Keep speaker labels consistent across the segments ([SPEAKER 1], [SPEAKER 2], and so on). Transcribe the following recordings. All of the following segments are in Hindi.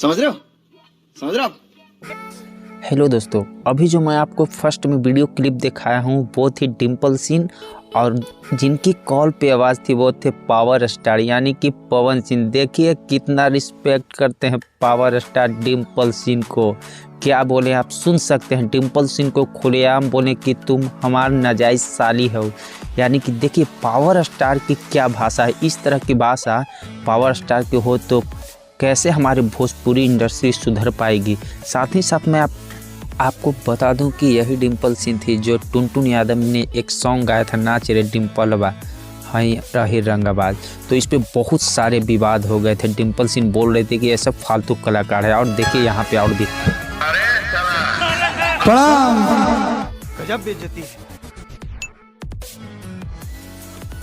[SPEAKER 1] समझ रहे हो? समझ रहे हो आप?
[SPEAKER 2] हेलो दोस्तों, अभी जो मैं आपको फर्स्ट में वीडियो क्लिप दिखाया हूँ वो थी डिम्पल सिंह, और जिनकी कॉल पे आवाज़ थी वो थे पावर स्टार यानी कि पवन सिंह। देखिए कितना रिस्पेक्ट करते हैं पावर स्टार डिम्पल सिंह को। क्या बोले, आप सुन सकते हैं डिम्पल सिंह को खुलेआम बोले कि तुम हमार नाजायज़ साली हो। यानी कि देखिए पावर स्टार की क्या भाषा है। इस तरह की भाषा पावर स्टार की हो तो कैसे हमारी भोजपुरी इंडस्ट्री सुधर पाएगी। साथ ही साथ मैं आपको बता दूं कि यही डिम्पल सिंह थी जो टुनटुन यादव ने एक सॉन्ग गाया था नाच रे डिम्पलवा हई रही रंगाबाज। तो इस पे बहुत सारे विवाद हो गए थे। डिम्पल सिंह बोल रहे थे कि ये सब फालतू कलाकार है। और देखिए यहाँ पे और भी
[SPEAKER 3] गजब बेइज्जती है।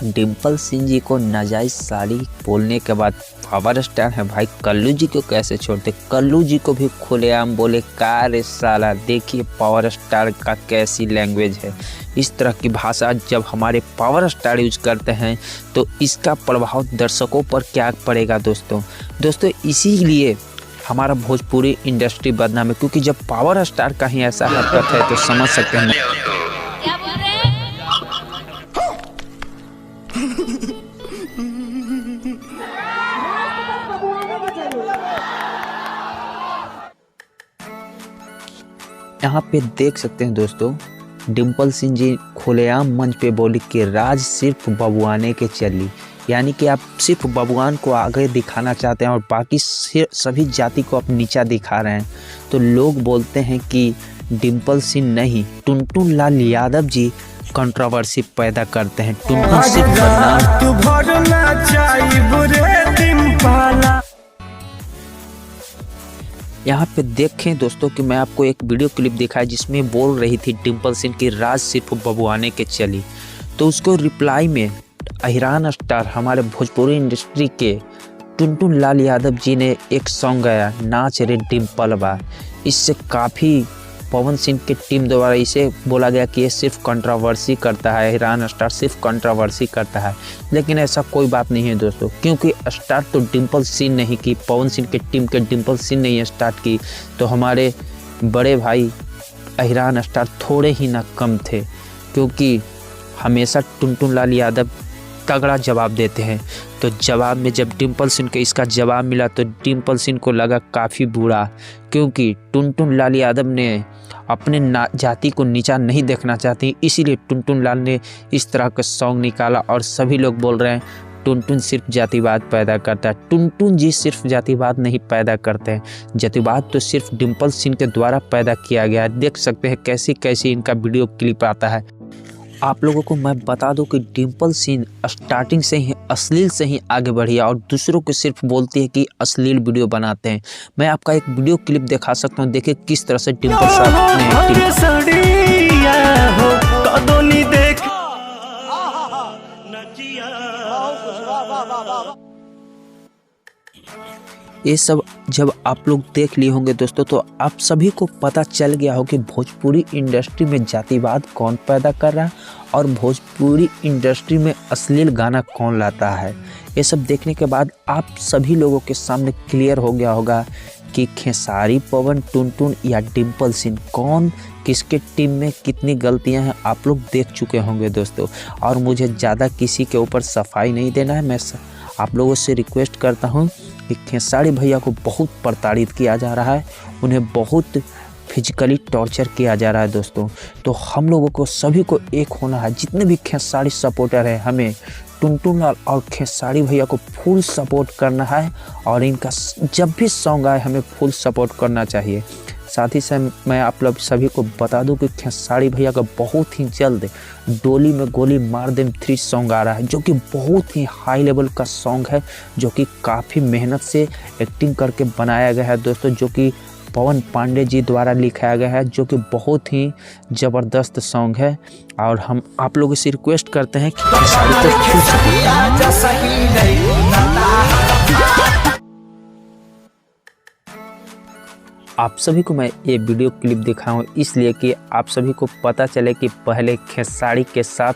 [SPEAKER 2] डिम्पल सिंह जी को नाजायज साली बोलने के बाद पावर स्टार है भाई कल्लू जी को कैसे छोड़ते। कल्लू जी को भी खुलेआम बोले का रे साला। देखिए पावर स्टार का कैसी लैंग्वेज है। इस तरह की भाषा जब हमारे पावर स्टार यूज करते हैं तो इसका प्रभाव दर्शकों पर क्या पड़ेगा दोस्तों इसीलिए हमारा भोजपुरी इंडस्ट्री बदनाम है। क्योंकि जब पावर स्टार का ही ऐसा हरकत है तो समझ सकते हैं। यहाँ पे देख सकते हैं दोस्तों, डिम्पल सिंह जी खुलेआम मंच पे बोली कि राज सिर्फ बबुआने के चली। यानी कि आप सिर्फ बबुआन को आगे दिखाना चाहते हैं और बाकी सभी जाति को आप नीचा दिखा रहे हैं। तो लोग बोलते हैं कि डिम्पल सिंह नहीं, टुनटुन लाल यादव जी कंट्रोवर्सी पैदा करते हैं। टुनटुन सिर्फ यहाँ पे देखें दोस्तों कि मैं आपको एक वीडियो क्लिप दिखाया जिसमें बोल रही थी डिम्पल सिंह की राज सिर्फ बबुआने के चली। तो उसको रिप्लाई में अहिरान स्टार हमारे भोजपुरी इंडस्ट्री के टुनटुन लाल यादव जी ने एक सॉन्ग गाया नाच रे डिम्पलवा। इससे काफ़ी पवन सिंह की टीम द्वारा इसे बोला गया कि ये सिर्फ कंट्रोवर्सी करता है, अहिरान स्टार सिर्फ कंट्रोवर्सी करता है। लेकिन ऐसा कोई बात नहीं है दोस्तों, क्योंकि स्टार्ट तो डिम्पल सिंह नहीं की, पवन सिंह की टीम के डिम्पल सिंह ने स्टार्ट की। तो हमारे बड़े भाई अहिरान स्टार थोड़े ही ना कम थे, क्योंकि हमेशा टुनटुन लाल यादव तगड़ा जवाब देते हैं। तो जवाब में जब डिम्पल सिंह को इसका जवाब मिला तो डिम्पल सिंह को लगा काफ़ी बुरा, क्योंकि टुनटुन लाल यादव ने अपने जाति को नीचा नहीं देखना चाहती। इसीलिए टुनटुन लाल ने इस तरह का सॉन्ग निकाला और सभी लोग बोल रहे हैं टुनटुन सिर्फ जातिवाद पैदा करता है। टुनटुन जी सिर्फ जातिवाद नहीं पैदा करते हैं, जातिवाद तो सिर्फ डिम्पल सिंह के द्वारा पैदा किया गया है। देख सकते हैं कैसी कैसी इनका वीडियो क्लिप आता है। आप लोगों को मैं बता दूं कि डिम्पल सिंह स्टार्टिंग से ही अश्लील से ही आगे बढ़ी है और दूसरों को सिर्फ बोलती है कि अश्लील वीडियो बनाते हैं। मैं आपका एक वीडियो क्लिप दिखा सकता हूं, देखिए किस तरह से डिम्पल साहब ने ये सब जब आप लोग देख लिए होंगे दोस्तों तो आप सभी को पता चल गया हो कि भोजपुरी इंडस्ट्री में जातिवाद कौन पैदा कर रहा है और भोजपुरी इंडस्ट्री में अश्लील गाना कौन लाता है। ये सब देखने के बाद आप सभी लोगों के सामने क्लियर हो गया होगा कि खेसारी पवन, टुनटुन या डिम्पल सिंह कौन किसके टीम में कितनी गलतियां हैं आप लोग देख चुके होंगे दोस्तों। और मुझे ज़्यादा किसी के ऊपर सफाई नहीं देना है। मैं आप लोगों से रिक्वेस्ट करता हूं कि खेसारी भैया को बहुत प्रताड़ित किया जा रहा है, उन्हें बहुत फिजिकली टॉर्चर किया जा रहा है दोस्तों। तो हम लोगों को सभी को एक होना है। जितने भी खेसारी सपोर्टर हैं हमें टुनटुन लाल और खेसारी भैया को फुल सपोर्ट करना है और इनका जब भी सॉन्ग आए हमें फुल सपोर्ट करना चाहिए। साथ ही साथ मैं आप लोग सभी को बता दूं कि खेसारी भैया का बहुत ही जल्द डोली में गोली मार देम 3 सॉन्ग आ रहा है, जो कि बहुत ही हाई लेवल का सॉन्ग है, जो कि काफ़ी मेहनत से एक्टिंग करके बनाया गया है दोस्तों, जो कि पवन पांडे जी द्वारा लिखाया गया है, जो कि बहुत ही ज़बरदस्त सॉन्ग है। और हम आप लोगों से रिक्वेस्ट करते हैं कि खेसारी को फुल आप सभी को मैं ये वीडियो क्लिप दिखाऊं इसलिए कि आप सभी को पता चले कि पहले खेसारी के साथ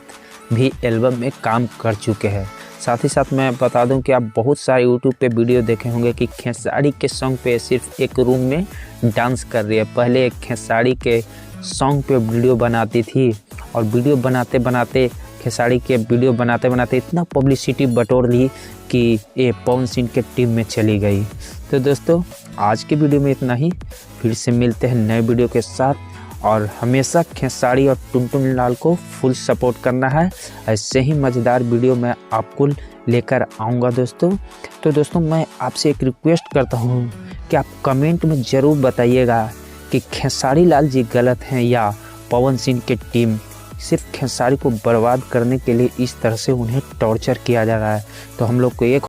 [SPEAKER 2] भी एल्बम में काम कर चुके हैं। साथ ही साथ मैं बता दूं कि आप बहुत सारे यूट्यूब पे वीडियो देखे होंगे कि खेसारी के सॉन्ग पे सिर्फ एक रूम में डांस कर रही है। पहले एक खेसारी के सॉन्ग पे वीडियो बनाती थी और वीडियो बनाते बनाते खेसारी के वीडियो बनाते बनाते इतना पब्लिसिटी बटोर ली कि ये पवन सिंह के टीम में चली गई। तो दोस्तों आज की वीडियो में इतना ही, फिर से मिलते हैं नए वीडियो के साथ। और हमेशा खेसारी और टुनटुन लाल को फुल सपोर्ट करना है। ऐसे ही मज़ेदार वीडियो मैं आपको लेकर आऊँगा दोस्तों। तो दोस्तों मैं आपसे एक रिक्वेस्ट करता हूँ कि आप कमेंट में ज़रूर बताइएगा कि खेसारी लाल जी गलत हैं या पवन सिंह की टीम। सिर्फ खेसारी को बर्बाद करने के लिए इस तरह से उन्हें टॉर्चर किया जा रहा है। तो हम लोग को एक